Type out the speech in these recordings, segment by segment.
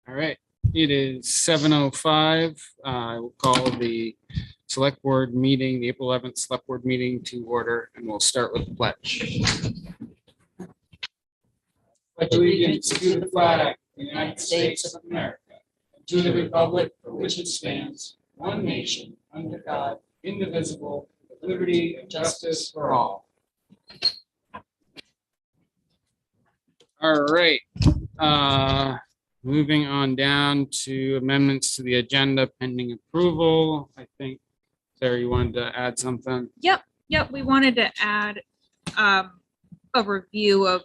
All right, it is 7:05. I will call the select board meeting, the April 11th select board meeting to order, and we'll start with the pledge. Pledge allegiance to the flag of the United States of America, and to the republic for which it stands, one nation, under God, indivisible, with liberty and justice for all. All right. Moving on down to amendments to the agenda pending approval. I think, Sarah, you wanted to add something? Yep, we wanted to add a review of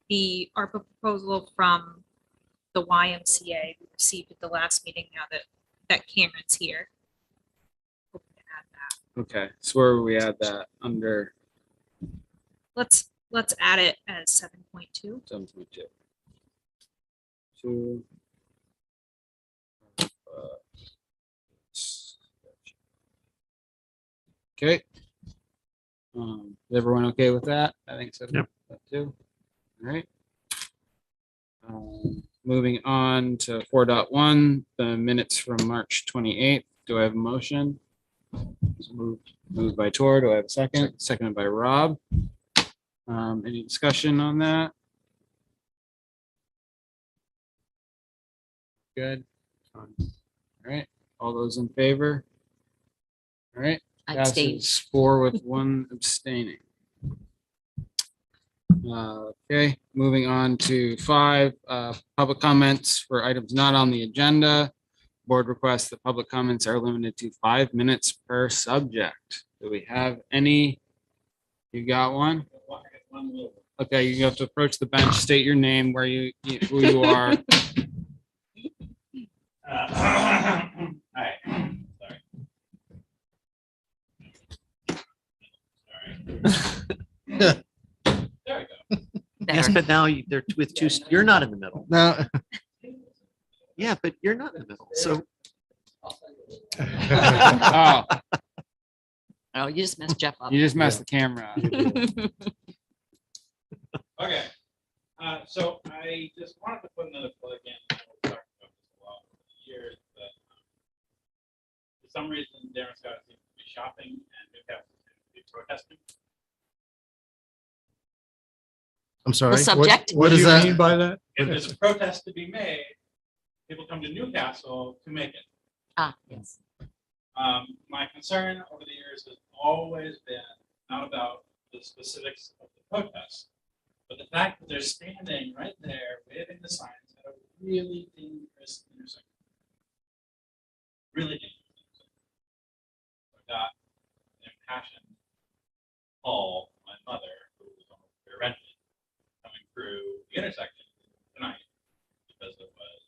the ARPA proposal from the YMCA we received at the last meeting now that Cameron's here. Hoping to add that. Okay, so where will we add that under Let's add it as 7.2. 7.2? Two. Okay. Is everyone okay with that? I think so. Yep. That too. All right. Moving on to 4.1, the minutes from March 28th. Do I have a motion? So moved by Tor. Do I have a second? Seconded by Rob. Any discussion on that? Good. All right. All those in favor? All right. I abstained. Passes 4 with 1 abstaining. Okay, moving on to 5, public comments for items not on the agenda. Board requests that public comments are limited to 5 minutes per subject. Do we have any? You got one? Okay, you have to approach the bench, state your name, who you are. Hi. Sorry. There we go. Yes, but now they're with two, you're not in the middle. No. Yeah, but you're not in the middle. So, Oh, oh, you just messed Jeff up. you just messed the camera up. Okay. So I just wanted to put another plug in. We've talked about this a lot over the years, but for some reason, Darren Scott seems to be shopping and Newcastle seems to be protesting. I'm sorry. subject? What do does you that mean mean by that? If there's a protest to be made, people come to Newcastle to make it. Yes. My concern over the years has always been not about the specifics of the protest, but the fact that they're standing right there waving the signs at a really dangerous intersection. Really dangerous intersection. I got an impassioned call from my mother, who was almost rear-ended, coming through the intersection tonight because there was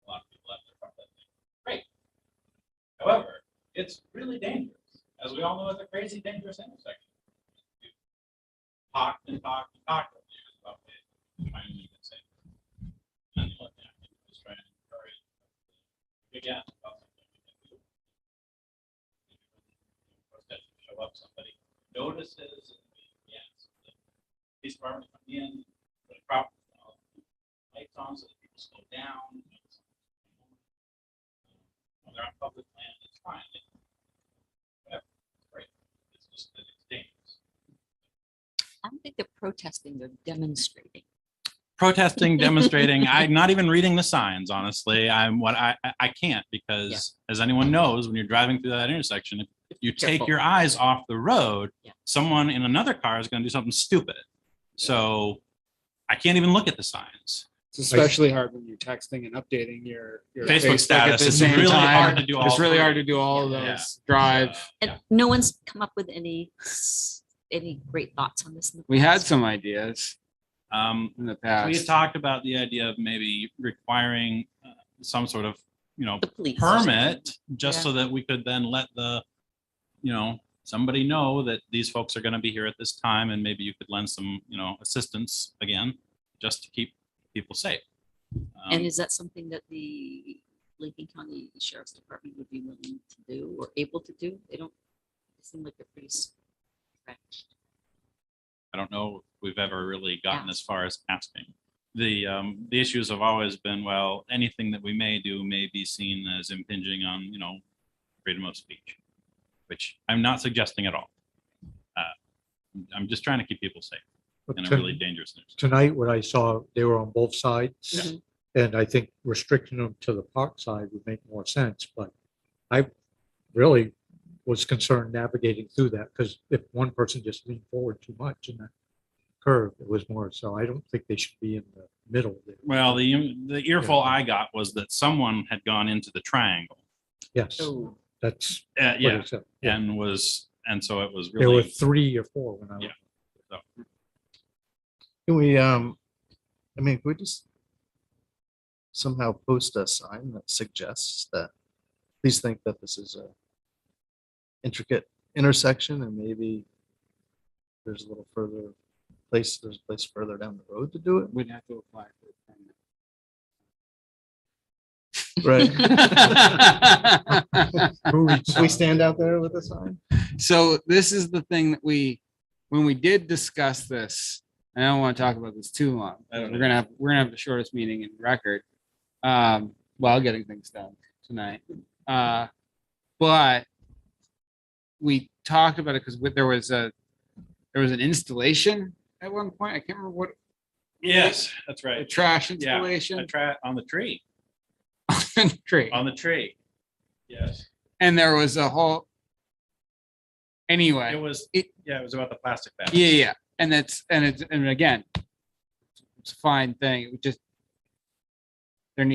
a lot of people out there protesting. Great. However, it's really dangerous. As we all know, it's a crazy dangerous intersection. You talked and talked and talked with you about it, trying to make it safe. And the only thing I can do is try and encourage again about something we can do. Protest show up, somebody notices and yes, the police department come in, put a crop lights on so that people slow down. When they're on public land, it's fine. Whatever, it's great. It's just that it's dangerous. I don't think they're protesting, they're demonstrating. Protesting, demonstrating. I'm not even reading the signs, honestly. I can't because Yeah. as anyone knows, when you're driving through that intersection, if you take Careful. your eyes off the road, Yeah. someone in another car is going to do something stupid. So I can't even look at the signs. It's especially hard when you're texting and updating your Facebook at status the is same really time. hard to do all It's really three. hard to do all of Yeah. those. Drive. And no one's come up with any great thoughts on this. We had some ideas Um, in the we past. had talked about the idea of maybe requiring some sort of, The police. permit, just Yeah. so that we could then let somebody know that these folks are going to be here at this time, and maybe you could lend some, assistance again, just to keep people safe. And is that something that the Lincoln County Sheriff's Department would be willing to do or able to do? They seem like they're pretty stretched. I don't know if we've ever really gotten Yeah. as far as asking. the issues have always been, well, anything that we may do may be seen as impinging on, freedom of speech, which I'm not suggesting at all. I'm just trying to keep people safe But in a to- really dangerous news. Tonight, what I saw, they were on both sides. Mhm. And I think restricting them to the park side would make more sense, but I really was concerned navigating through that, because if one person just leaned forward too much in that curve, it was more, so I don't think they should be in the middle there. Well, the earful I got was that someone had gone into the triangle. Yes, Oh, that's what Yeah, it said. Yeah. and so it was There were really, 3 or 4 when I was. Yeah. Can we, I mean, could we just somehow post a sign that suggests that, please think that this is a intricate intersection and maybe there's a little further there's a place further down the road to do it? We'd have to apply for Right. it. Who reads We signs? stand out there with a sign? So this is the thing that when we did discuss this, and I don't want to talk about this too long. We're gonna have the shortest meeting in record, while getting things done tonight. But we talked about it because there was an installation at one point. I can't remember what, yes, that's a right. trash A installation on the tree, on the tree. on the tree. Yes, And there was a whole, anyway. it was about the plastic bag. Yeah. And and again, it's a fine thing. It would just, there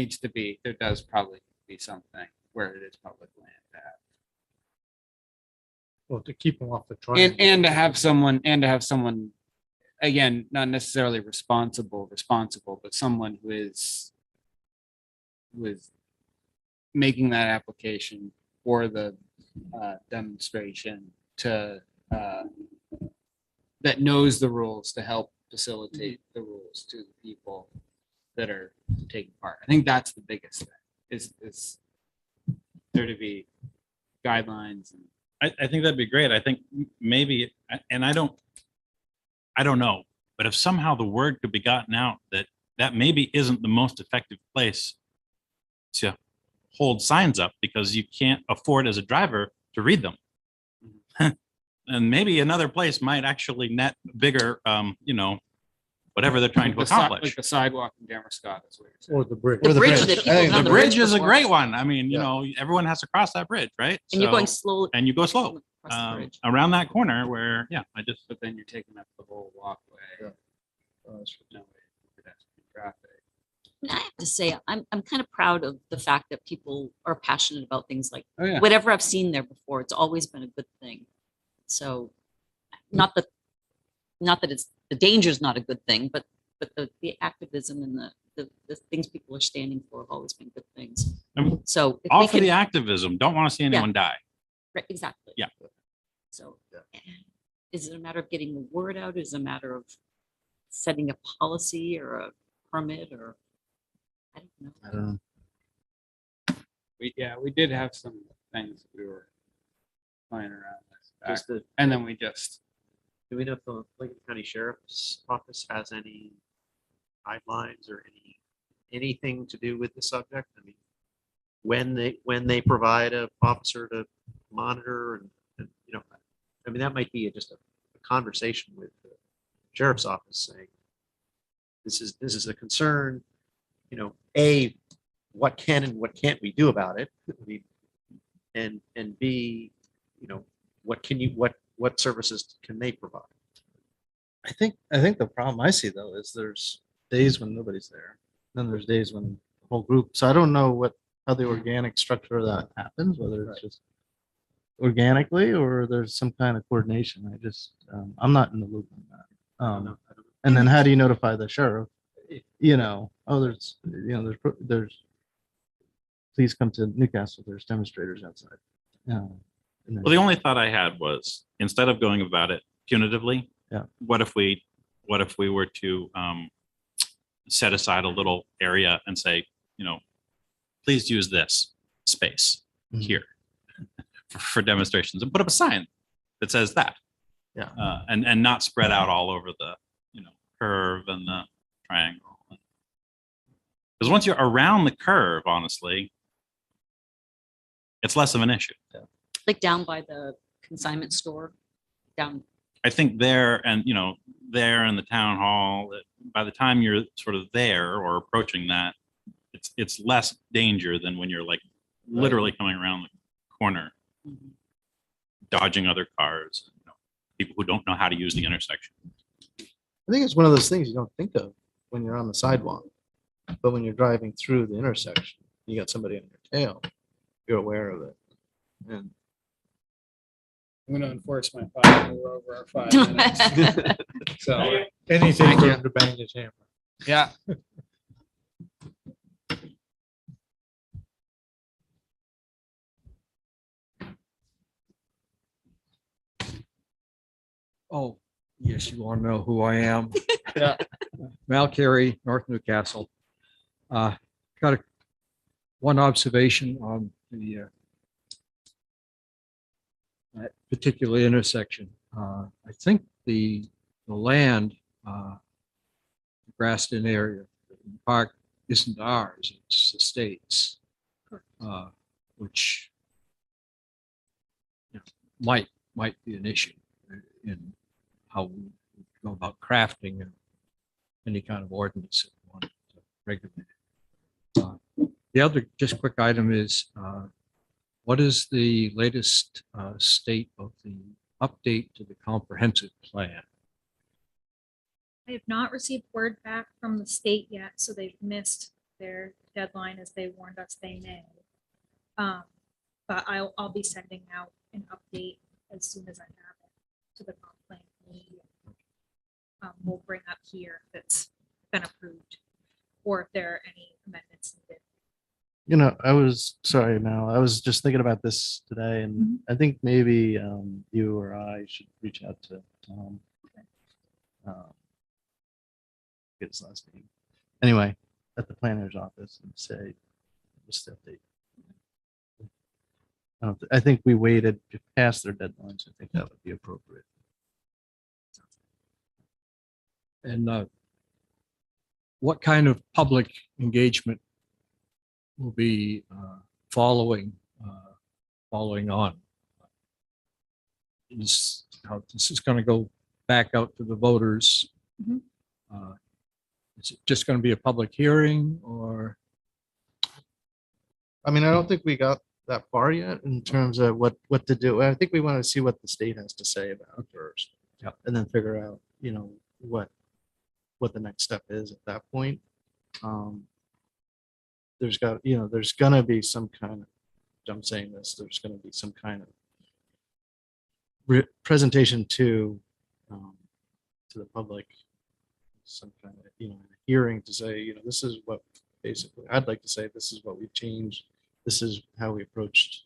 does probably be something where it is public land to have. Well, to keep them off the triangle. And to have someone, again, not necessarily responsible, but someone who is making that application for the demonstration to that knows the rules to help facilitate the rules to the people that are taking part. I think that's the biggest thing is there to be guidelines and I think that'd be great. I think maybe, and I don't know, but if somehow the word could be gotten out that maybe isn't the most effective place to hold signs up because you can't afford as a driver to read them. And maybe another place might actually net bigger, whatever they're trying to like accomplish. the sidewalk in Damerscott is what you're saying. Or the bridge. The Or the bridge bridge. that I people think have The on bridge is a before. great one. I mean, Yeah. everyone has to cross that bridge, right? And you're going So- slowly. and you go slow across the bridge. around that corner where, But then you're taking up the whole walkway. Yeah. That's No way for pedestrian traffic. And I have to say, I'm kind of proud of the fact that people are passionate about things like Oh, yeah. whatever I've seen there before, it's always been a good thing. So not that it's, the danger is not a good thing, but the activism and the things people are standing for have always been good things. I'm So if all we for can, the activism. Don't want to see anyone die. right, exactly. Yeah. So Yeah. is it a matter of getting the word out? Is it a matter of setting a policy or a permit or? I don't know. I don't know. We did have some things we were playing around with. back- Does the, And then we just, do we know if the Lincoln County Sheriff's Office has any guidelines or anything to do with the subject? I mean, when they provide a officer to monitor and, I mean, that might be just a conversation with the sheriff's office saying, this is a concern, A, what can and what can't we do about it? I mean, and B, what services can they provide? I think the problem I see though is there's days when nobody's there. Then there's days when the whole group. So I don't know how the organic structure of that happens, whether it's Right. just organically or there's some kind of coordination. I'm not in the loop on that. I don't know. And then how do you notify the sheriff? Oh, there's please come to Newcastle. There's demonstrators outside. And then- Well, the only thought I had was instead of going about it punitively, Yeah. what if we were to set aside a little area and say, please use this space Mhm. here for demonstrations and put up a sign that says that. Yeah. And not spread out all over the, curve and the triangle. Because once you're around the curve, honestly, it's less of an issue. Like down by the consignment store, down, I think there and, there in the town hall, by the time you're sort of there or approaching that, it's less danger than when you're like literally coming around the corner, dodging other cars, people who don't know how to use the intersection. I think it's one of those things you don't think of when you're on the sidewalk, but when you're driving through the intersection, you got somebody on your tail, you're aware of it. And I'm going to enforce my 5, we're over our 5 minutes. So, Anything Thank for you. him to bang his hammer. yeah. Oh, yes, you want to know who I am? Yeah. Mal Carey, North Newcastle. Got one observation on the that particular intersection. I think the land, the grassed-in area, the park isn't ours, it's the state's, which might be an issue in how we go about crafting any kind of ordinance that we want to regulate. The other just quick item is, what is the latest state of the update to the comprehensive plan? I have not received word back from the state yet, so they've missed their deadline as they warned us they may. But I'll be sending out an update as soon as I have it to the comp plan committee. We'll bring up here if it's been approved or if there are any amendments needed. I was sorry, Mal. I was just thinking about this today, and I think maybe you or I should reach out to Tom. Get his last name. Anyway, at the planner's office and say, just update. I think we waited past their deadlines. I think that would be appropriate. And what kind of public engagement will be following on? Is how this is going to go back out to the voters? Mhm. Is it just going to be a public hearing, or? I mean, I don't think we got that far yet in terms of what to do. I think we want to see what the state has to say about it first. Yep. And then figure out, what the next step is at that point. There's gonna be some kind of, I'm saying this, there's gonna be some kind of presentation to the public, some kind of, hearing to say, this is what basically, I'd like to say, this is what we've changed. This is how we approached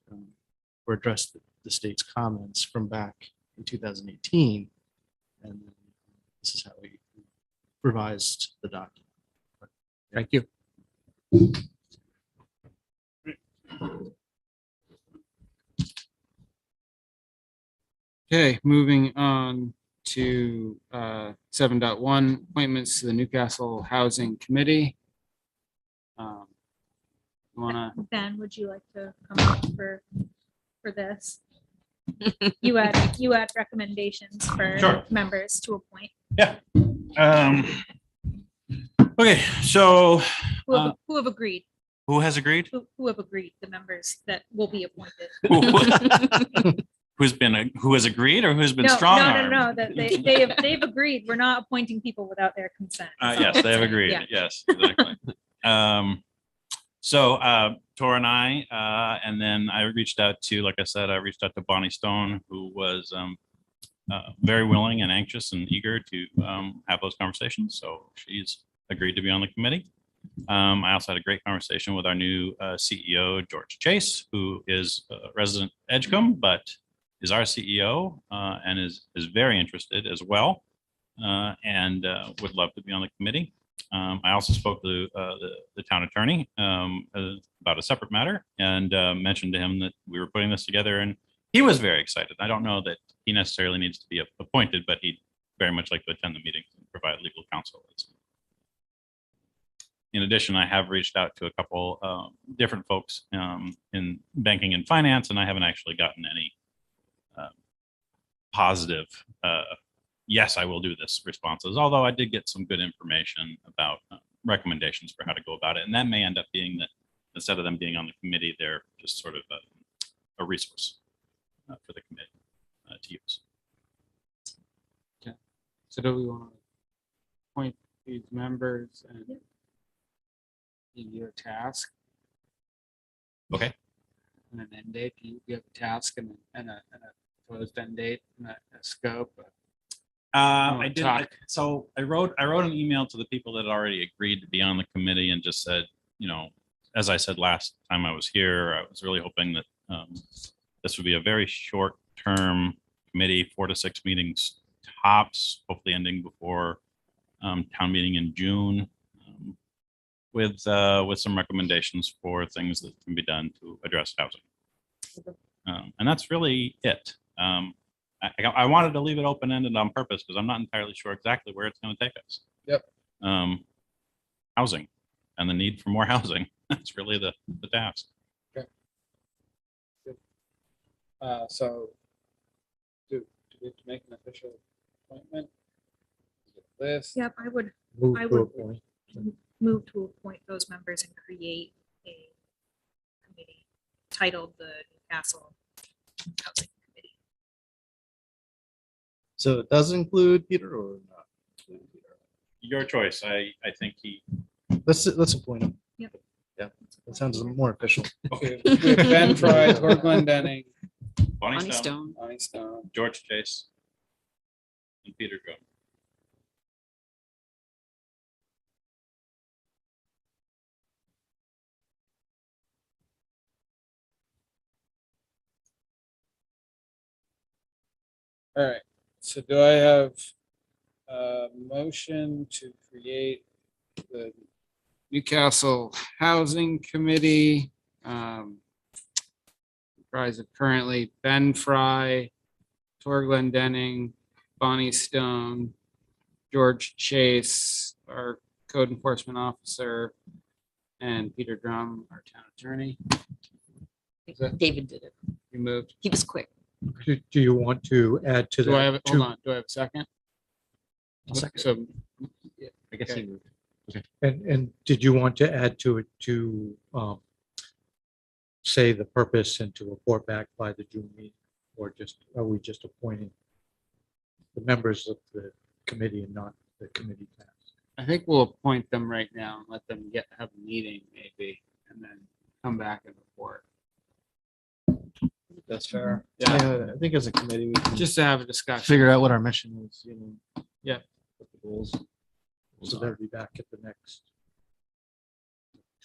or addressed the state's comments from back in 2018. And this is how we revised the document. Thank you. Okay, moving on to 7.1 appointments to the Newcastle Housing Committee. You wanna, Ben, would you like to come up for this? You had recommendations for Sure. members to appoint Okay, so who have agreed, who has agreed? who have agreed, the members that will be appointed. Who has agreed or who's been No, strong? no, that they've agreed. We're not appointing people without their consent. Yes, they have agreed. Yeah. Yes, exactly. So Tor and I, and then I reached out to, like I said, I reached out to Bonnie Stone, who was very willing and anxious and eager to have those conversations. So she's agreed to be on the committee. I also had a great conversation with our new CEO, George Chase, who is a resident Edgecombe, but is our CEO and is very interested as well, and would love to be on the committee. I also spoke to the town attorney about a separate matter and mentioned to him that we were putting this together, and he was very excited. I don't know that he necessarily needs to be appointed, but he'd very much like to attend the meeting and provide legal counsel. in addition, I have reached out to a couple different folks in banking and finance, and I haven't actually gotten any positive, yes, I will do this responses, although I did get some good information about recommendations for how to go about it. And that may end up being that instead of them being on the committee, they're just sort of a resource for the committee to use. So do we want to appoint these members and give you a task? Okay. And an end date, you have a task and a proposed end date and a scope. I did. talk. So I wrote an email to the people that had already agreed to be on the committee and just said, you know, as I said last time I was here, I was really hoping that this would be a very short term committee, 4 to 6 meetings tops, hopefully ending before town meeting in June, with some recommendations for things that can be done to address housing. And that's really it. I wanted to leave it open-ended on purpose because I'm not entirely sure exactly where it's going to take us. Yep. Housing and the need for more housing. That's really the task. So do we have to make an official appointment? List? Yep, I would Move I to would- appoint. move to appoint those members and create a committee titled the Newcastle Housing Committee. So it does include Peter or not? include Peter? Your choice. I think he. Let's appoint him. Yep. Yeah, that sounds more official. We have Ben Fry, Torglen Denning, Bonnie Bonnie Stone, Stone. Bonnie Stone. George Chase, and Peter Jones. All right, so do I have a motion to create the Newcastle Housing Committee? Comprised of currently Ben Fry, Torglen Denning, Bonnie Stone, George Chase, our code enforcement officer, and Peter Drum, our town attorney. that- David did it. You moved. He was quick. Do you want to add to Do I have, that? hold on, do I have a second? I'll second. So, I guess Okay. he moved. And did you want to add to it to say the purpose and to report back by the June meeting? Or just, are we just appointing the members of the committee and not the committee task? I think we'll appoint them right now and let them have a meeting maybe, and then come back and report. That's fair. Yeah. Yeah, I think as a committee, we can Just to have a discussion. figure out what our mission is, you know. Yeah. What the goals. So they'll be back at the next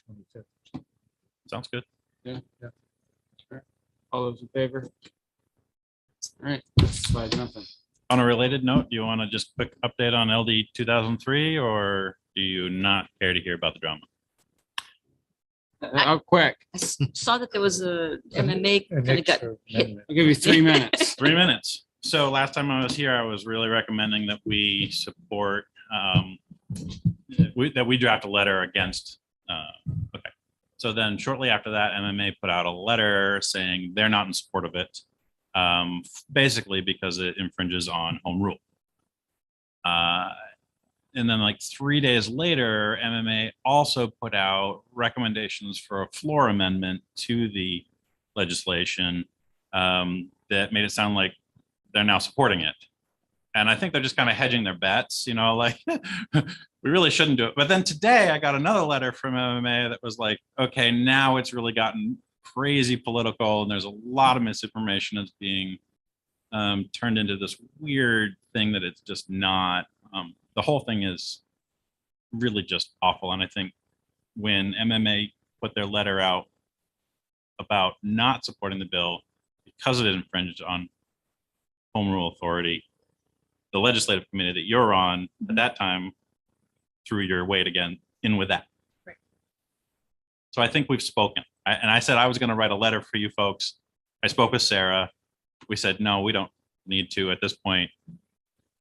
25th. Sounds good. All those in favor? All right, 5-0. On a related note, do you want to just quick update on LD 2003, or do you not care to hear about the drama? How quick? I saw that there was a MMA An kind of got extra hit. amendment. I'll give you 3 minutes. 3 minutes. So last time I was here, I was really recommending that we support, that we draft a letter against. Okay. So then shortly after that, MMA put out a letter saying they're not in support of it, basically because it infringes on home rule. And then like 3 days later, MMA also put out recommendations for a floor amendment to the legislation that made it sound like they're now supporting it. And I think they're just kind of hedging their bets, you know, like we really shouldn't do it. But then today I got another letter from MMA that was like, okay, now it's really gotten crazy political and there's a lot of misinformation that's being turned into this weird thing that it's just not. The whole thing is really just awful. And I think when MMA put their letter out about not supporting the bill because it infringed on home rule authority, the legislative committee that you're on at that time threw your weight again in with that. Right. So I think we've spoken. And I said I was going to write a letter for you folks. I spoke with Sarah. We said, no, we don't need to at this point.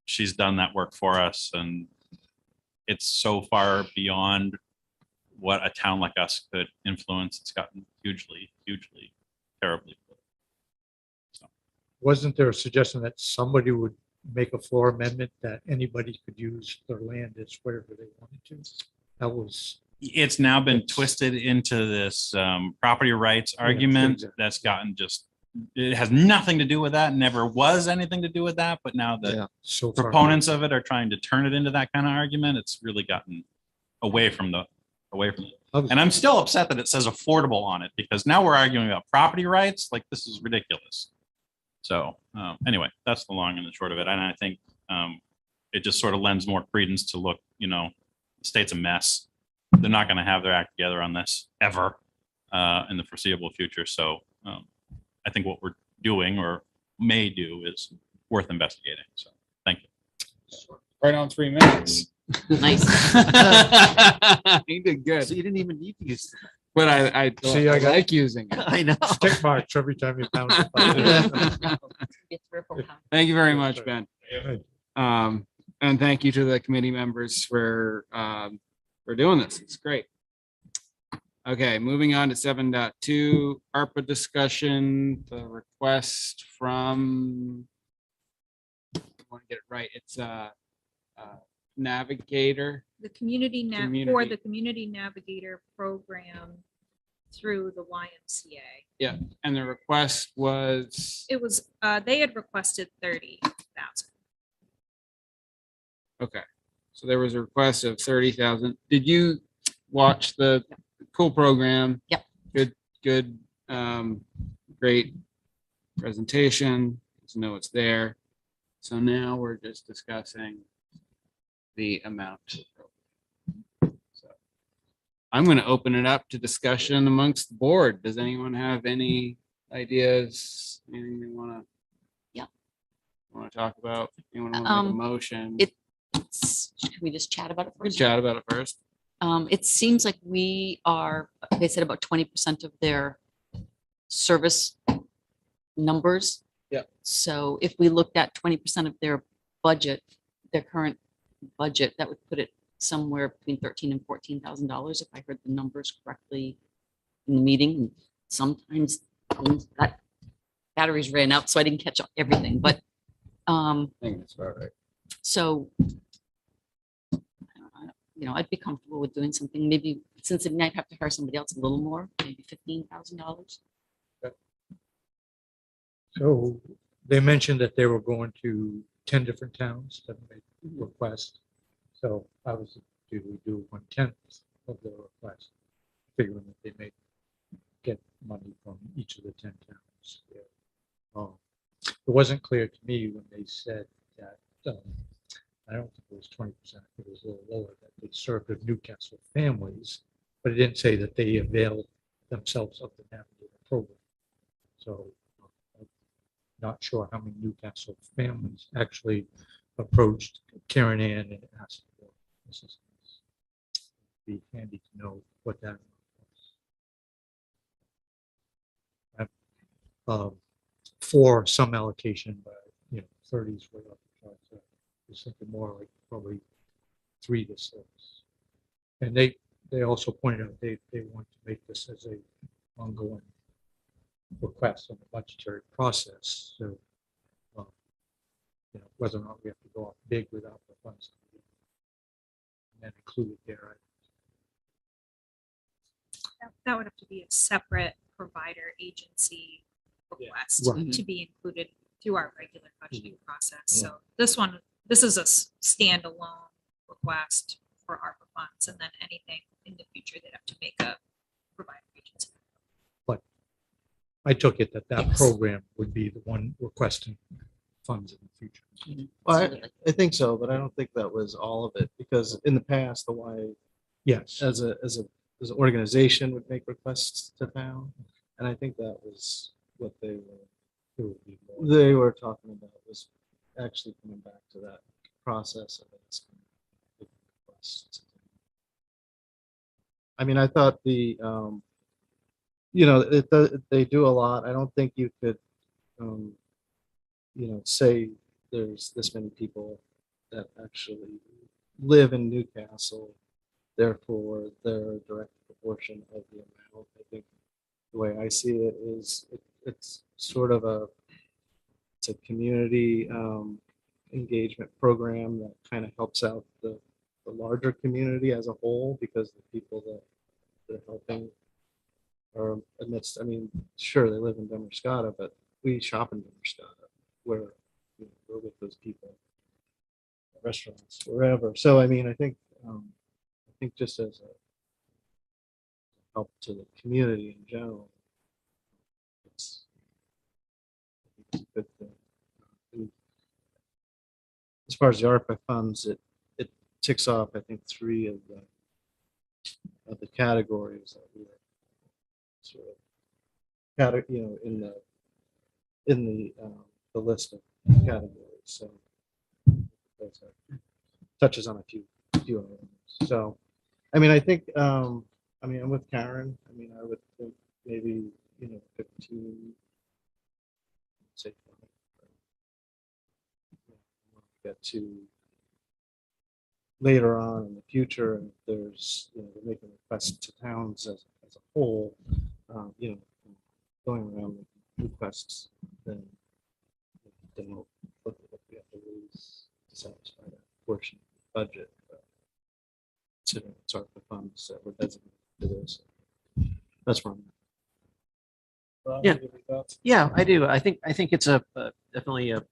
She's done that work for us. And it's so far beyond what a town like us could influence. It's gotten hugely, hugely, terribly. Wasn't there a suggestion that somebody would make a floor amendment that anybody could use their land as whatever they wanted to? That was, It's now been It's- twisted into this property rights argument exactly. that's gotten just, it has nothing to do with that, never was anything to do with that, but now the Yeah. so far. proponents of it are trying to turn it into that kind of argument. It's really gotten away from it. I was- And I'm still upset that it says affordable on it, because now we're arguing about property rights. Like, this is ridiculous. So anyway, that's the long and the short of it. And I think it just sort of lends more credence to look, the state's a mess. They're not going to have their act together on this ever in the foreseeable future. So I think what we're doing or may do is worth investigating. So thank you. Right on 3 minutes. Nice. He did good, So you didn't even need to use. but I See, I got- like using it. I know. Stick marks every time you pound it. Get 3 or 4 pounds. Thank you very much, Ben. Right. And thank you to the committee members for doing this. It's great. Okay, moving on to 7.2 ARPA discussion, the request from, I want to get it right. It's Navigator. The community for Community. the Community Navigator program through the YMCA. And the request was, It was, they had requested 30,000. okay. So there was a request of 30,000. Did you watch the cool program? Yep. Good, great presentation. To know it's there. So now we're just discussing the amount. So I'm going to open it up to discussion amongst the board. Does anyone have any ideas? Anything they want to? Yeah. Want to talk about? Anyone want to make a motion? Should we just chat about it We can first? chat about it first. It seems like we are, they said about 20% of their service numbers. Yeah. So if we looked at 20% of their budget, their current budget, that would put it somewhere between $13,000 and $14,000, if I heard the numbers correctly in the meeting. Sometimes that batteries ran out, so I didn't catch up everything, but I think that's about right. so, I'd be comfortable with doing something, maybe, since it might have to hire somebody else a little more, maybe $15,000. So they mentioned that they were going to 10 different towns that made requests. So I was, do we do 1/10 of the request, figuring that they may get money from each of the 10 towns. It wasn't clear to me when they said that, I don't think it was 20%, it was a little lower, that they served the Newcastle families, but it didn't say that they availed themselves of the Navigator program. So I'm not sure how many Newcastle families actually approached Karen Ann and asked for assistance. Be handy to know what that was. For some allocation, but 30s were up. So I was thinking more like probably 3 to 6. And they also pointed out they want to make this as a ongoing request on the budgetary process. So, whether or not we have to go off big without the funds. And then include it there. That would have to be a separate provider agency request Right. to be included through our regular budgeting process. So this is a standalone request for ARPA funds, and then anything in the future, they'd have to make a provider agency. I took it that Yes. program would be the one requesting funds in the future. Well, I think so, but I don't think that was all of it, because in the past, the Y Yes. as an organization would make requests to town. And I think that was what It would be more. they were talking about, was actually coming back to that process of asking requests. I mean, I thought they do a lot. I don't think you could, say there's this many people that actually live in Newcastle therefore they're a direct proportion of the amount. I think the way I see it is it's sort of it's a community engagement program that kind of helps out the larger community as a whole, because the people that they're helping are amidst, I mean, sure, they live in Demerscata, but we shop in Demerscata. We're with those people, restaurants, wherever. So, I mean, I think just as a help to the community in general, it's a good thing. And as far as the ARPA funds, it ticks off, I think, 3 of the categories that we were sort of in the list of categories. So that's touches on a few items. So, I mean, I think, I'm with Karen. I mean, I would think maybe, 15, say 20. Get to later on in the future, and if there's, they're making requests to towns as a whole, going around making requests, then we'll look at what we have to lose to satisfy that portion of the budget. But considering it's ARPA funds that were designated to this, that's where I'm at. Rob, Yeah. you have any thoughts? Yeah, I do. I think it's definitely a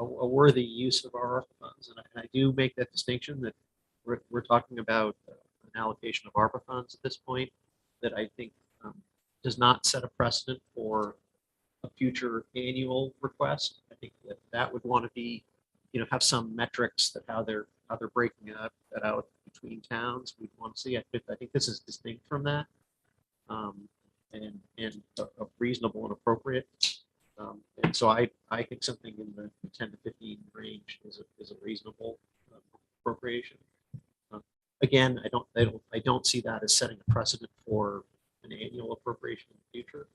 worthy use of our ARPA funds. And I do make that distinction that we're talking about an allocation of ARPA funds at this point that I think does not set a precedent for a future annual request. I think that would want to be, have some metrics that how they're breaking that out between towns. We'd want to see. I think this is distinct from that, and reasonable and appropriate. And so I think something in the 10 to 15 range is a reasonable appropriation. Again, I don't see that as setting a precedent for an annual appropriation in the future,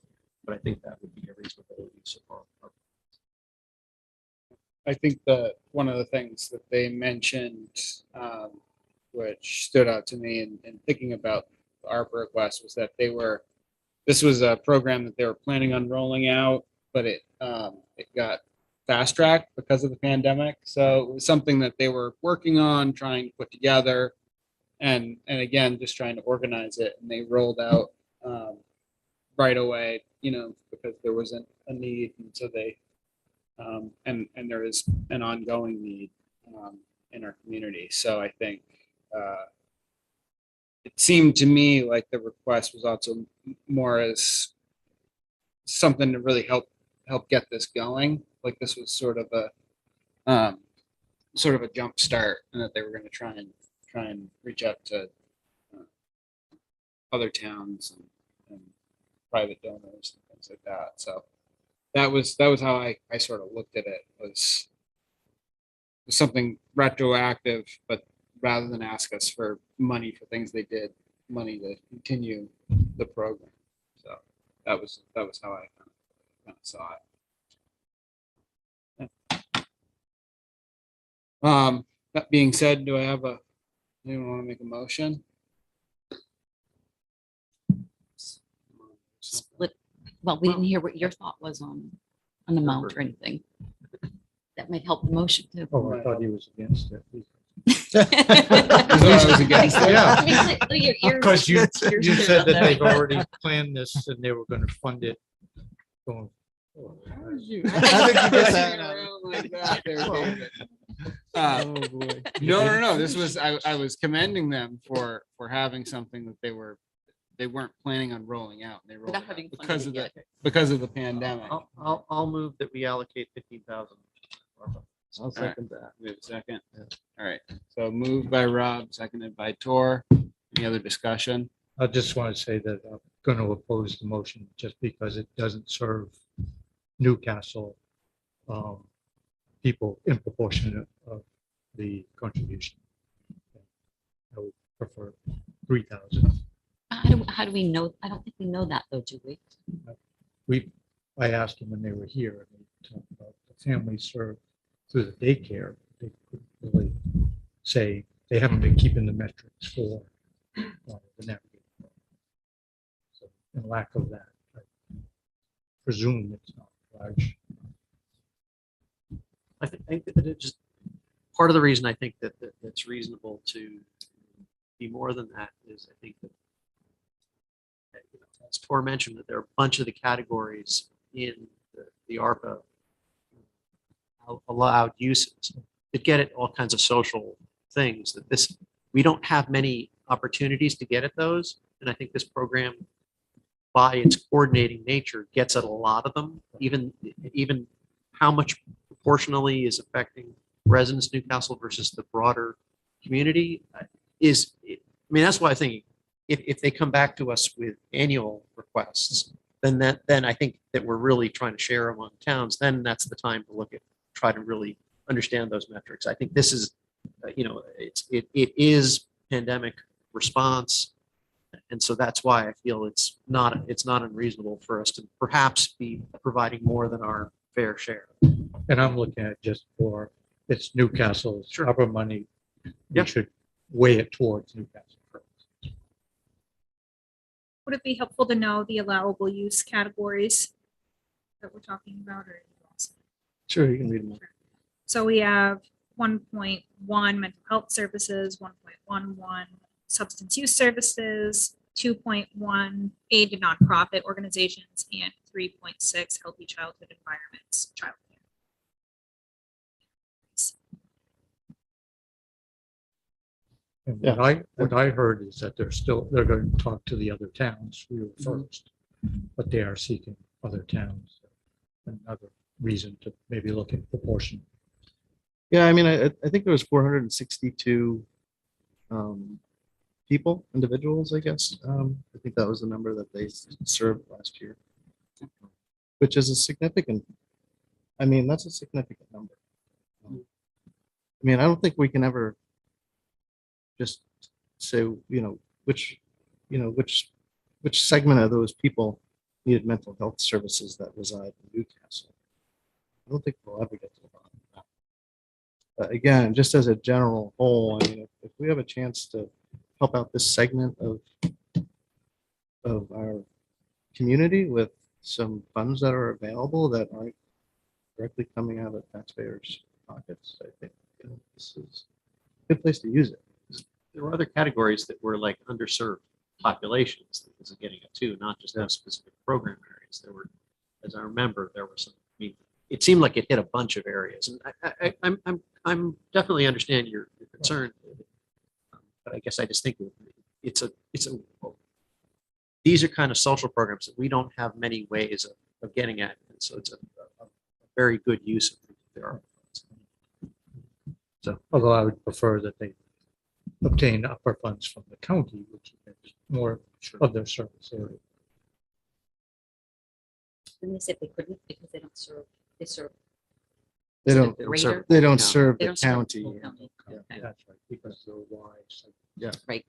but I think that would be a reasonable use of our. I think one of the things that they mentioned, which stood out to me in thinking about the ARPA request, was that this was a program that they were planning on rolling out, but it got fast tracked because of the pandemic. So it was something that they were working on, trying to put together, and again, just trying to organize it. And they rolled out right away, because there wasn't a need, and so they and there is an ongoing need in our community. So I think it seemed to me like the request was also more as something to really help get this going. Like this was sort of a jump start, and that they were going to try and reach out to other towns and private donors and things like that. So that was how I sort of looked at it, was something retroactive, but rather than ask us for money for things they did, money to continue the program. So that was how I kind of saw it. That being said, do I have anyone want to make a motion? Split. Well, we didn't hear what your thought was on an amount or anything. That might help the motion too. Oh, I thought he was against it. I was against it. Yeah. Because you You're said that they've right. already planned this and they were going to fund it going. I think you get that out. Oh, boy. No. This was, I was commending them for having something that they weren't planning on rolling out. They rolled Not it out having because funded of it because of the pandemic. I'll move that we allocate 15,000. I'll second that. We have a second. Yeah. All right. So moved by Rob, seconded by Tor. Any other discussion? I just want to say that I'm going to oppose the motion just because it doesn't serve Newcastle people in proportion of the contribution. I would prefer 3,000. How do we know? I don't think we know that though, do we? I asked them when they were here, and they talked about the families served through the daycare. They couldn't really say, they haven't been keeping the metrics for the navigator. So in lack of that, I presume it's not large. I think that it just, part of the reason I think that it's reasonable to be more than that is I think that, you know, as Tor mentioned, that there are a bunch of the categories in the ARPA allowed uses that get at all kinds of social things that we don't have many opportunities to get at those. And I think this program, by its coordinating nature, gets at a lot of them, even how much proportionally is affecting residents of Newcastle versus the broader community that's why I think if they come back to us with annual requests, then I think that we're really trying to share among towns, then that's the time to try to really understand those metrics. I think this is, it is pandemic response. And so that's why I feel it's not unreasonable for us to perhaps be providing more than our fair share. And I'm looking at just for, it's Newcastle's Sure. ARPA money. We Yeah. should weigh it towards Newcastle first. Would it be helpful to know the allowable use categories that we're talking about, or? Sure, you can read them. So we have 1.1 mental health services, 1.11 substance use services, 2.1 aid to nonprofit organizations, and 3.6 healthy childhood environments, childcare. And Yeah. what I heard is that they're going to talk to the other towns. We were first, but they are seeking other towns. Another reason to maybe look at proportion. Yeah, I mean, I think there was 462 people, individuals, I guess. I think that was the number that they served last year, which is a significant, that's a significant number. I don't think we can ever just say, which segment of those people needed mental health services that reside in Newcastle. I don't think we'll ever get to the bottom of that. But again, just as a general whole, if we have a chance to help out this segment of our community with some funds that are available that aren't directly coming out of taxpayers' pockets, I think this is a good place to use it. There were other categories that were like underserved populations that this is getting at too, not just those specific program areas. There were, as I remember, there were some, it seemed like it hit a bunch of areas. And I'm definitely understand your concern. But I guess I just think these are kind of social programs that we don't have many ways of getting at. And so it's a very good use of their ARPA funds. So, although I would prefer that they obtain upper funds from the county, which is more of their service area. Then they said they couldn't because they don't serve, they serve. They is it don't the greater- They don't serve They the don't serve county. full county. Yeah. Okay. That's right, because they're wise. Right.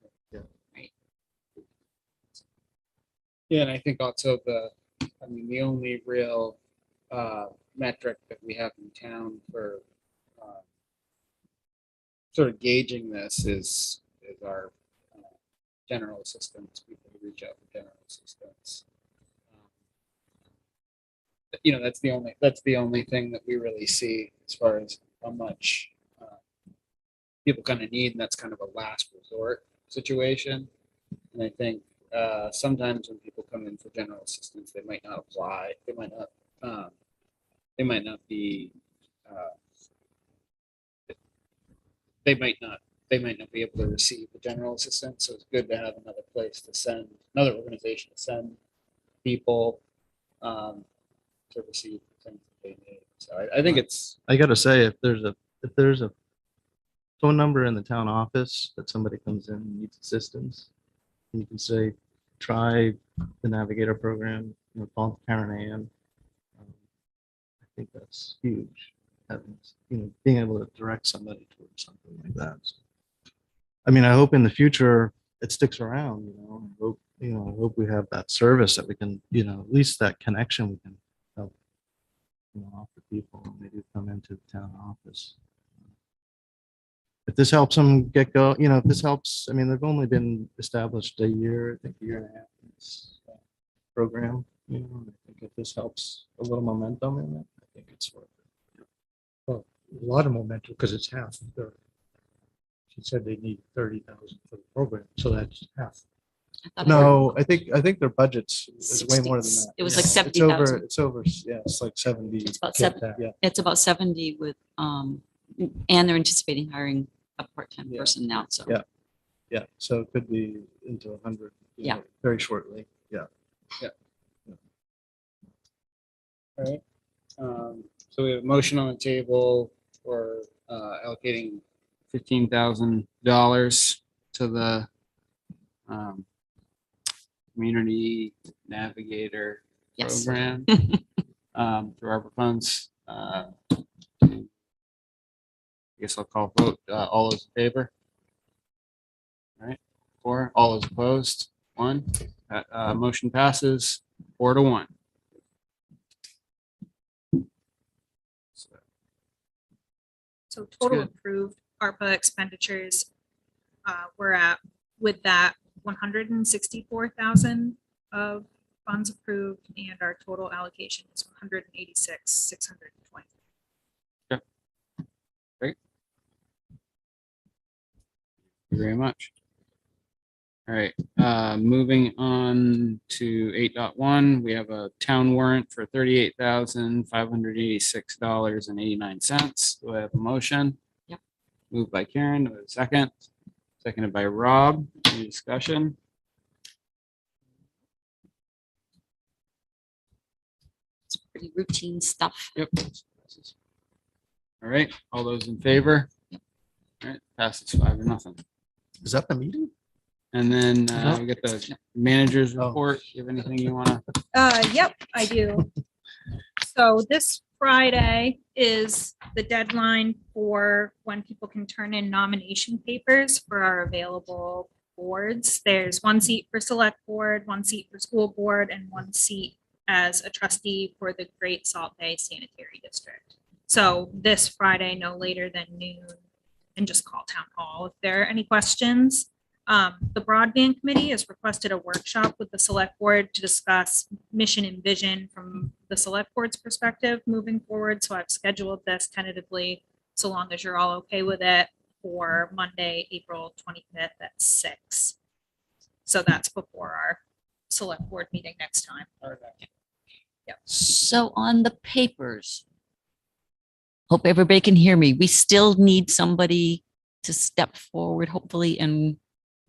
Yeah, and I think also the only real metric that we have in town for sort of gauging this is our general assistance, people who reach out for general assistance. That's the only thing that we really see as far as how much people kind of need, and that's kind of a last resort situation. And I think sometimes when people come in for general assistance, they might not apply. They might not be. They might not be able to receive the general assistance. So it's good to have another place to send, another organization to send people to receive the things that they need. So I think it's. I gotta say, if there's a phone number in the town office that somebody comes in and needs assistance, and you can say, try the Navigator program, call Karen Ann. I think that's huge. Having, being able to direct somebody towards something like that. So, I hope in the future it sticks around. I hope we have that service that we can, at least that connection we can help, offer people when they do come into the town office. if this helps them get go, if this helps, I mean, they've only been established a year, I think a year and a half. in this program, I think if this helps a little momentum in it, I think it's worth it. Well, a lot of momentum because it's half. She said they need 30,000 for the program, so that's half. I thought it No, I think their budget's is way 60 more than that. it was Yeah. like It's 70,000. It's over, yeah, it's like 70. It's about Get 7, that. Yeah. it's about 70 with, and they're anticipating hiring a part-time Yeah. person now, so. Yeah. Yeah, so it could be into 100. Yeah. Very shortly, yeah. All right. So we have a motion on the table for allocating $15,000 to the Community Navigator Yes. program through ARPA funds. I guess I'll call vote. All those in favor? All right, 4. All those opposed? 1. Motion passes 4-1. So total good. approved ARPA expenditures, we're at, with that, 164,000 of funds approved, and our total allocation is 186,620. Thank you very much. All right, moving on to 8.1, we have a town warrant for $38,586.89. Do I have a motion? Yep. Moved by Karen, do I have a second? Seconded by Rob. Any discussion? It's pretty routine stuff. Yep. All right, all those in favor? All right, passes 5-0. Is that the meeting? And then we get the manager's Oh. report. You have anything you want to? Yep, I do. So this Friday is the deadline for when people can turn in nomination papers for our available boards. There's 1 seat for select board, 1 seat for school board, and 1 seat as a trustee for the Great Salt Bay Sanitary District. So this Friday, no later than noon, and just call town hall if there are any questions. The broadband committee has requested a workshop with the select board to discuss mission and vision from the select board's perspective moving forward. So I've scheduled this tentatively, so long as you're all okay with it, for Monday, April 25th at 6. So that's before our select board meeting next time. So on the papers, hope everybody can hear me. We still need somebody to step forward, hopefully, and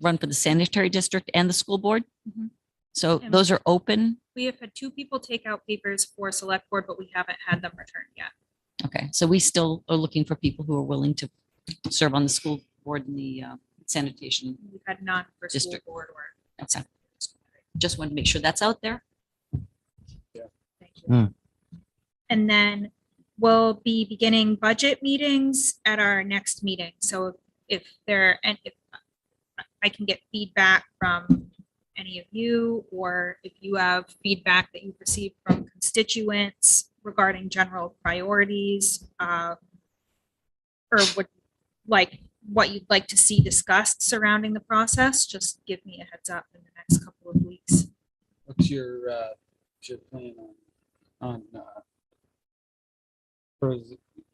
run for the sanitary district and the school board. Mhm. So And- those are open. We have had 2 people take out papers for select board, but we haven't had them returned yet. Okay, so we still are looking for people who are willing to serve on the school board and the sanitation. We've had none for school District. board or. Okay. Just wanted to make sure that's out there. Thank you. And then we'll be beginning budget meetings at our next meeting. So if there, and if I can get feedback from any of you, or if you have feedback that you've received from constituents regarding general priorities, or what you'd like to see discussed surrounding the process, just give me a heads up in the next couple of weeks. What's your plan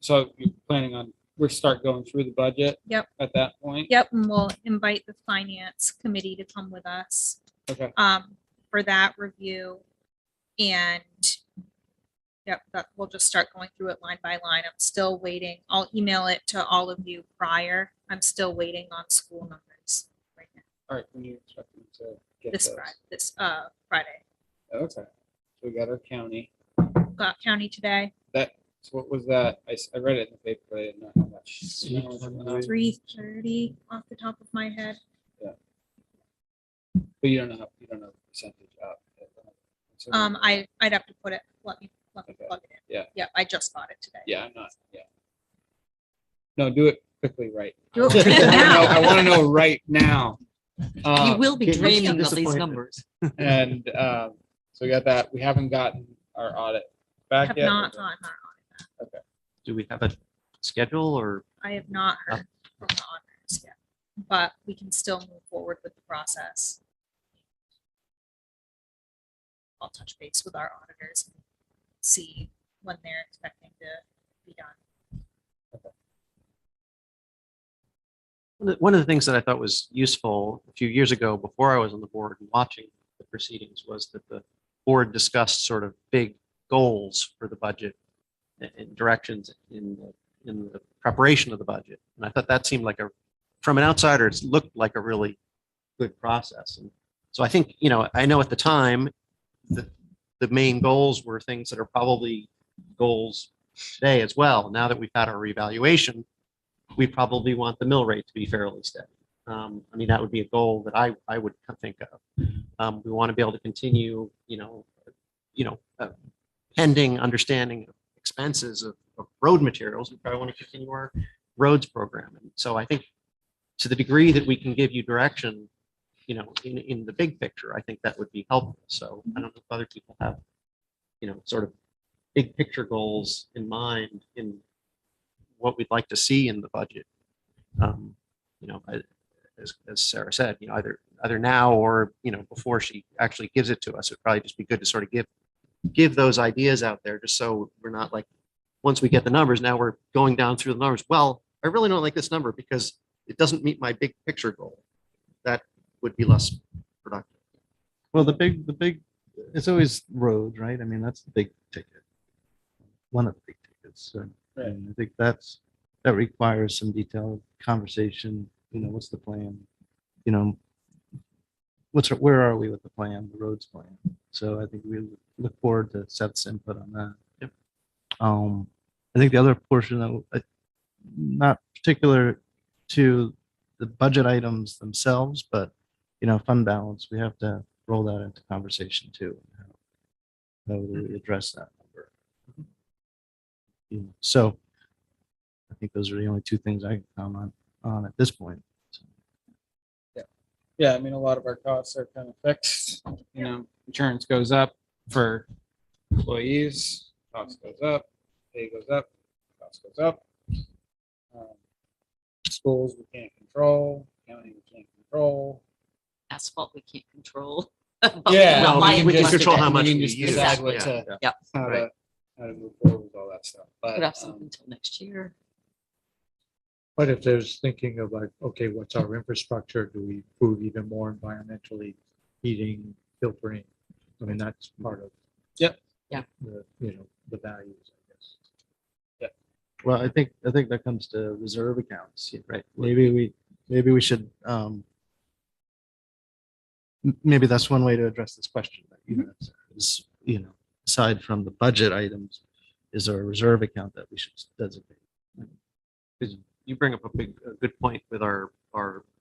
so you're planning on, we'll start going through the budget? Yep. At that point? Yep, and we'll invite the finance committee to come with us Okay, for that review. And yep, that we'll just start going through it line by line. I'm still waiting. I'll email it to all of you prior. I'm still waiting on school numbers right now. all right, when you expecting to get This those? Friday. Okay, so we got our county. Got county today, So what was that? I read it in the paper, but I didn't know how much. 330 off the top of my head. But you don't know the percentage up. I'd have to put it, let me Okay. plug it in. Yeah. Yeah, I just got it today. Yeah, I'm not, yeah. No, do it quickly, right? Do it quickly I now. want to know right now. You will be Get much dreaming of these disappointed. numbers. And so we got that. We haven't gotten our audit back Have yet. not gotten our audit. Do we have a schedule or? I have not heard. from the auditors yet, but we can still move forward with the process. I'll touch base with our auditors and see when they're expecting to be done. One of the things that I thought was useful a few years ago, before I was on the board and watching the proceedings, was that the board discussed sort of big goals for the budget and directions in the preparation of the budget. And I thought that seemed like from an outsider, it looked like a really good process. And so I think, I know at the time, the main goals were things that are probably goals today as well. Now that we've had our reevaluation, we probably want the mill rate to be fairly steady. That would be a goal that I would think of. We want to be able to continue, pending understanding of expenses of road materials. We probably want to continue our roads program. And so I think to the degree that we can give you direction, in the big picture, I think that would be helpful. So I don't know if other people have, sort of big picture goals in mind in what we'd like to see in the budget. As Sarah said, either now or, before she actually gives it to us, it'd probably just be good to sort of give those ideas out there, just so we're not like, once we get the numbers, now we're going down through the numbers. Well, I really don't like this number because it doesn't meet my big picture goal. That would be less productive. Well, the big, it's always roads, right? I mean, that's the big ticket. One of the big tickets. So, and I think that requires some detailed conversation. What's the plan? Where are we with the plan, the roads plan? So I think we look forward to Seth's input on that. Yep. I think the other portion that not particular to the budget items themselves, but fund balance, we have to roll that into conversation too. How do we address that number? So I think those are the only two things I can comment on at this point. Yeah, a lot of our costs are kind of fixed, insurance goes up for employees, cost goes up, pay goes up, cost goes up. Schools we can't control, county we can't control. Asphalt we can't control. Yeah, No, Why we would can you control do how that? much We can we just use. decide what Yeah, to, yeah. Yep. how Right. to move forward with all that stuff. But Put off something until next year. But if there's thinking of like, okay, what's our infrastructure? Do we improve even more environmentally, heating, filtering? That's part of. Yep. Yeah. The values, I guess. Well, I think that comes to reserve accounts, right? Maybe we should, maybe that's one way to address this question. Is, aside from the budget items, is there a reserve account that we should designate? Because you bring up a good point with our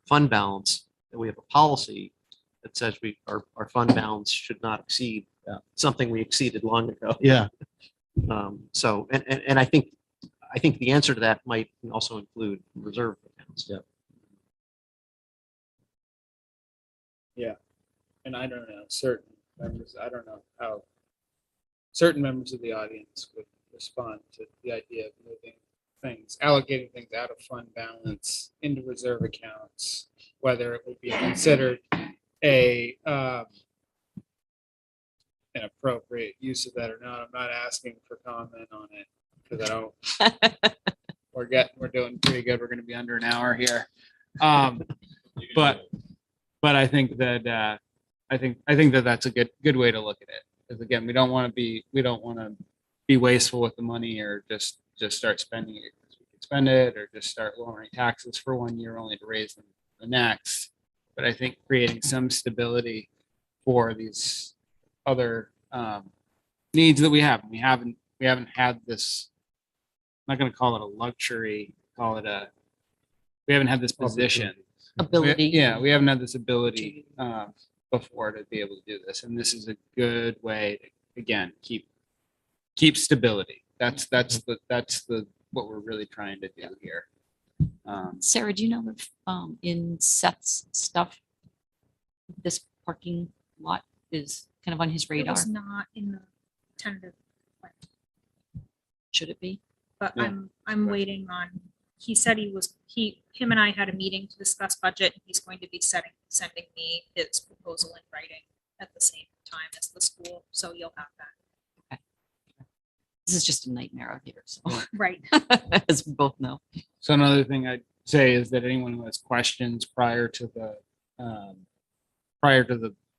fund balance, that we have a policy that says our fund balance should not exceed something we exceeded long ago. Yeah, So, and I think the answer to that might also include reserve accounts. Yeah. And I don't know, certain members, I don't know how certain members of the audience would respond to the idea of moving things, allocating things out of fund balance into reserve accounts, whether it would be considered an appropriate use of that or not. I'm not asking for comment on it because I don't. We're doing pretty good. We're going to be under an hour here. But I think that I think that that's a good way to look at it. Because again, we don't want to be wasteful with the money or just start spending it because we can spend it, or just start lowering taxes for 1 year only to raise them the next. But I think creating some stability for these other needs that we have. We haven't had this. I'm not going to call it a luxury. We haven't had this position. Ability. We haven't had this ability before to be able to do this, and this is a good way to again keep stability. That's what we're really trying to do here. Sarah, do you know if in Seth's stuff, this parking lot is kind of on his It radar? was not in the tentative plan, Should it be? but Yeah. I'm waiting on he said him and I had a meeting to discuss budget. And he's going to be sending me his proposal in writing at the same time as the school. So you'll have that. This is just a nightmare out here, so, Right. as we both know. So another thing I'd say is that anyone who has questions prior to the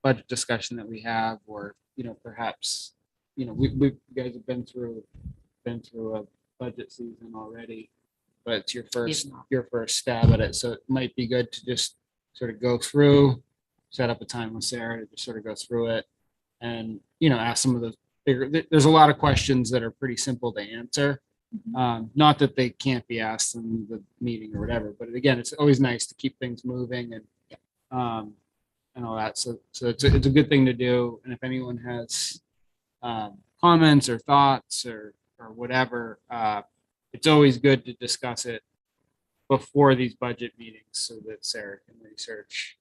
budget discussion that we have, or, perhaps, we you guys have been through a budget season already, but it's your first stab at it. So it might be good to just sort of go through, set up a time with Sarah to just sort of go through it and, ask some of those bigger, there's a lot of questions that are pretty simple to answer. Not that they can't be asked in the meeting or whatever, but again, it's always nice to keep things moving and all that. So it's a good thing to do. And if anyone has comments or thoughts or whatever, it's always good to discuss it before these budget meetings so that Sarah can research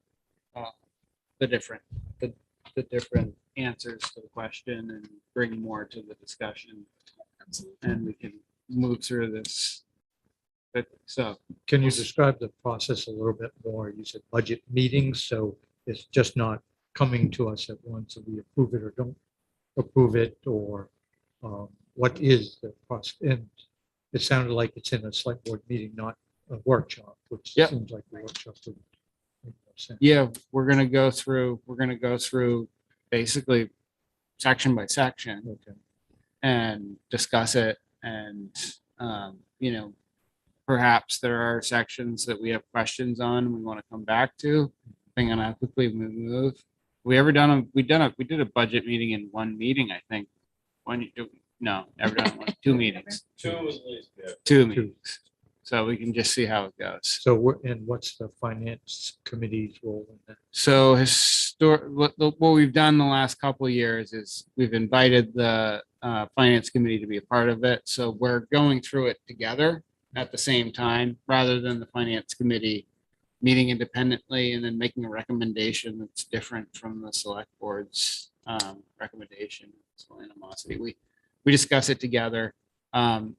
the different answers to the question and bring more to the discussion. And we can move through this. But so Can you describe the process a little bit more? You said budget meetings, so it's just not coming to us at once and we approve it or don't approve it, or what is the process? And it sounded like it's in a select board meeting, not a workshop, which Yep. seems like a workshop would make more sense. yeah, we're gonna go through basically section by section Okay. and discuss it. And perhaps there are sections that we have questions on and we want to come back to, depending on how quickly we move. We did a budget meeting in one meeting, I think. Never done one, two meetings, Two is at least good. two meetings. So we can just see how it goes. So what's the finance committee's role in that? So what we've done the last couple of years is we've invited the finance committee to be a part of it. So we're going through it together at the same time, rather than the finance committee meeting independently and then making a recommendation that's different from the select board's recommendation. So animosity. We discuss it together. In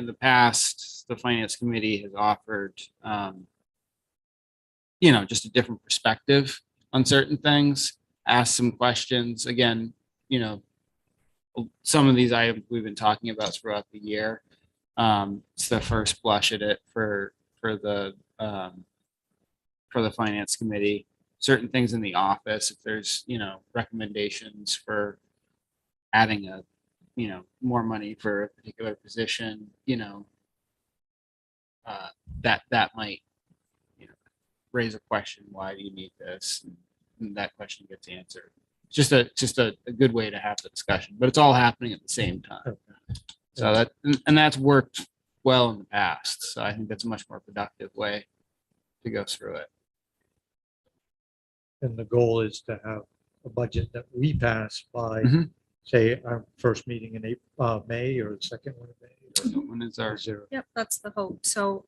the past, the finance committee has offered, just a different perspective on certain things, ask some questions. Again, some of these items we've been talking about throughout the year. It's the first blush at it for the finance committee. Certain things in the office, if there's, recommendations for adding more money for a particular position, that might, raise a question, why do you need this? And that question gets answered. Just a good way to have the discussion, but it's all happening at the same time. So that's worked well in the past. So I think that's a much more productive way to go through it. And the goal is to have a budget that we pass by, Mhm. say, our first meeting in May, or the second one in May. When is our, Is there- Yep, that's the hope. So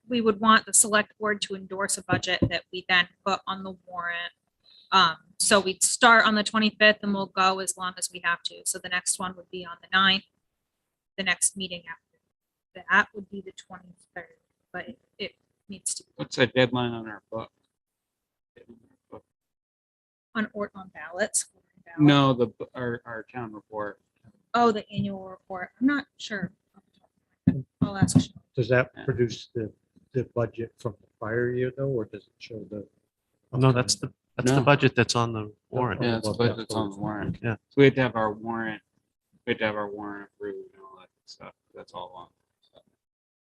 we would want the select board to endorse a budget that we then put on the warrant. So we'd start on the 25th and we'll go as long as we have to. So the next one would be on the 9th. The next meeting after that would be the 23rd, but it needs to be what's the deadline on our book? on ballots. No, our town report. Oh, the annual report. I'm not sure. I'll ask. Sean. Does that Yeah. produce the budget from the prior year though, or does it show the? No, that's the No. budget that's on the warrant. Yeah, it's but it's on the warrant. Yeah. So we have to have our warrant, approved and all that stuff. That's all on. So,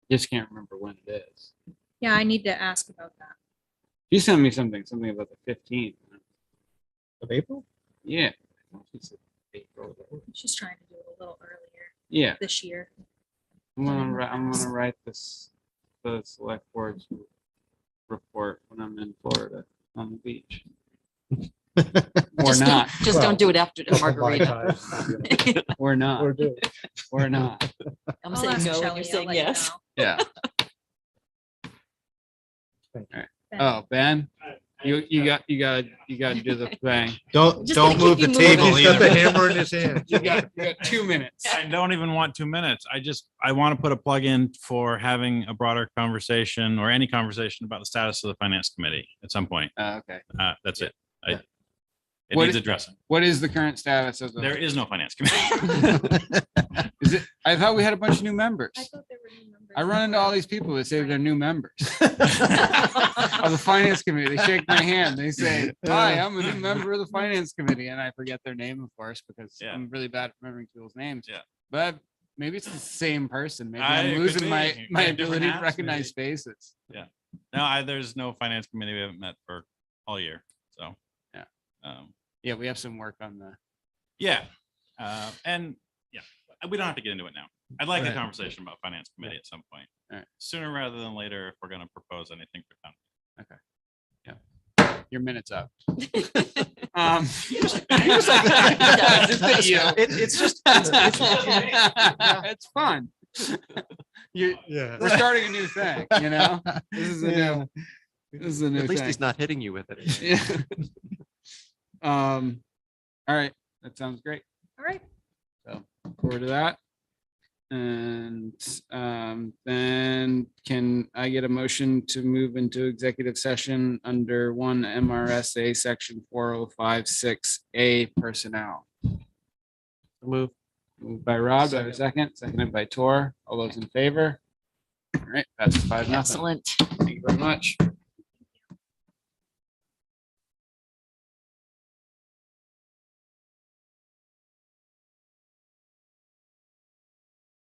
just can't remember when it is. Yeah, I need to ask about that. You sent me something about the 15th. Of April? Yeah. I thought you said April. She's trying to do it a little earlier Yeah, this year. I'm gonna write the select board's report when I'm in Florida on the beach. Or Just not, Just don't do it after the margarita. or not, Or do. or not. I'm I'll saying ask no, and Shelley, you're I'll saying let you yes. know. Yeah. Thank you. Ben. Oh, Ben? You got to do the thing. Don't Just gonna move keep the you table moving. He's got the either. hammer in his hand. You got 2 minutes. I don't even want 2 minutes. I want to put a plug in for having a broader conversation or any conversation about the status of the finance committee at some point. Okay. That's it. Yeah. It What needs is- addressing. What is the current status of There the, is no finance committee. is it, I thought we had a bunch of new members. I thought there were new members. I run into all these people that say they're new members of the finance committee. They shake my hand. They say, hi, I'm a new member of the finance committee. And I forget their name, of course, because Yeah. I'm really bad at remembering people's names. Yeah. But maybe it's the same person. Maybe It I'm could losing be. my It could have different ability to hats, recognize faces. No, there's no finance committee. We haven't met for all year. So. Yeah. Um, Yeah, we have some work on the, Yeah, and yeah, we don't have to get into it now. I'd like a Right. conversation about finance committee at some point. Alright. Sooner rather than later, if we're gonna propose anything for town. your minute's up. Um, does. Just at you. It's just, It's fun. You, Yeah. we're starting a new thing, you know? This is a new, this is a new at least thing. he's not hitting you with it. Yeah. All right, that sounds great. All right. So forward to that. And then can I get a motion to move into executive session under 1 MRSA section 4056A personnel? Move. Moved by Rob, do I have a second? Seconded by Tor. All those in favor? All right, that's 5-0. Excellent. Thank you very much.